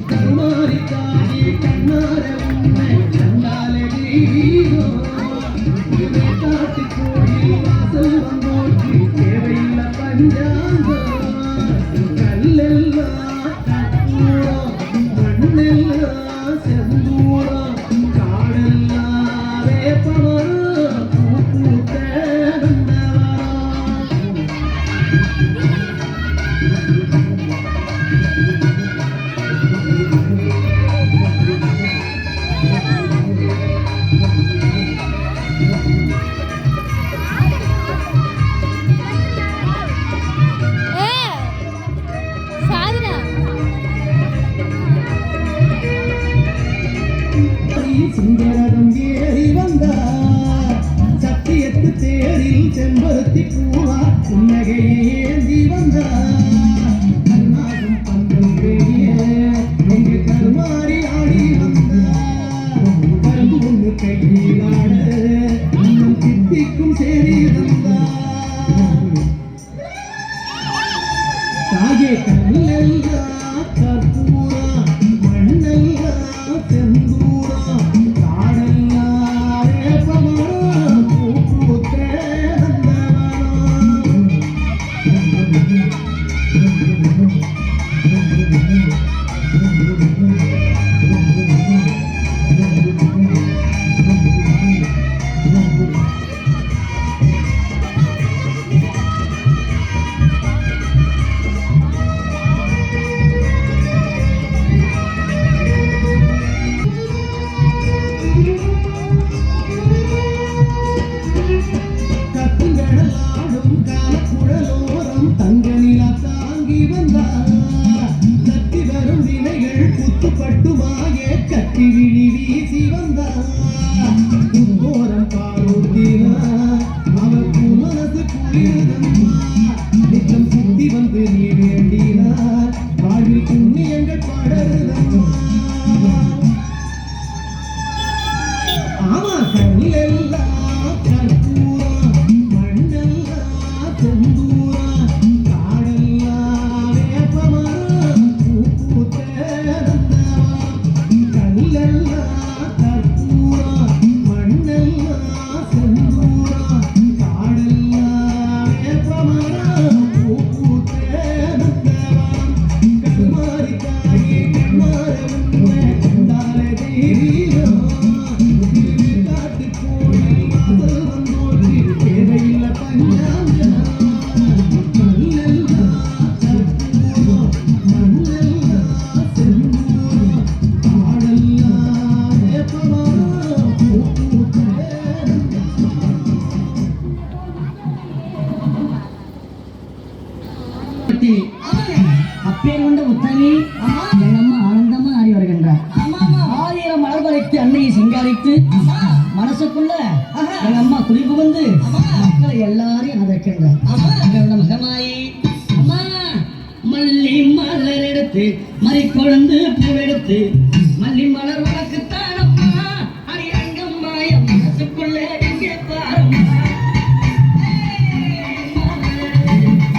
கருமாரிக்காயே சிங்கரதம் ஏறி வந்தார் சத்தியத்து தேரில் செம்பருத்தி பூவா புன்னகையை ஏந்தி வந்தார் கண்ணாகும் பந்தம் பெரிய எங்கு கருமாறி ஆடி வந்தார் கரும்பு ஒன்று கையில் ஆட இன்னும் சித்திக்கும் சேரி வந்தார் தாயே கல்லெல்லாம் கற்பூரா மண்ணெல்லாம் செந்தூரா காடெல்லாம் வேப்பமரம் பூத்தே கத்துங்கடலாடும் காலக்குழலோரம் தங்க நிலா தாங்கி வந்தார் கத்தி வரும் வினைகள் குத்துப்பட்டுமாயே கத்தி விழி வீசி வந்தார் ஓரம் பாலூட்டினார் அவருக்கு மனசு குளிர்தம்மா நித்தம் சுத்தி வந்து நீ வேண்டினார் வாழ்வில் புண்ணியங்கள் படருதம்மா ஆமா கல்லெல்லாம் கற்பூரா மண்ணெல்லாம் செந்தூரா காடெல்லாம் வேப்பமரம் பூத்தே கல்லெல்லாம் கற்பூரா மண்ணெல்லாம் செந்தூரா காடெல்லாம் வேப்பமரம் பூத்தே கருமாறி தாயே கண்ணார உண்மை கண்டாலே தெய்வீகம் காட்டு கோழி வாசல் வந்தோடி தேவையில்லை பஞ்சாஞ்சனா கல்லெல்லாம் கற்பூரா மண்ணெல்லாம் செந்தூரா காடெல்லாம் வேப்பமரம் பூத்தே அப்பேர் கொண்ட உத்தமி எங்க அம்மா ஆனந்தமா ஆடி வருகின்றார். ஆயிரம் மலர் வளைத்து அன்னையை சிங்காரித்து மனசுக்குள்ள எங்க அம்மா குறிப்பு வந்து மக்களை எல்லாரையும் அதற்கின்றார். எங்களோட மகமாயி அம்மா மல்லி மலர் எடுத்து மறி கொழுந்து பூவெடுத்து மல்லி மலர் வழக்குத்தான் அம்மா அடி அங்கம்மா என் மனசுக்குள்ள எங்கே பாரம்மா அம்மா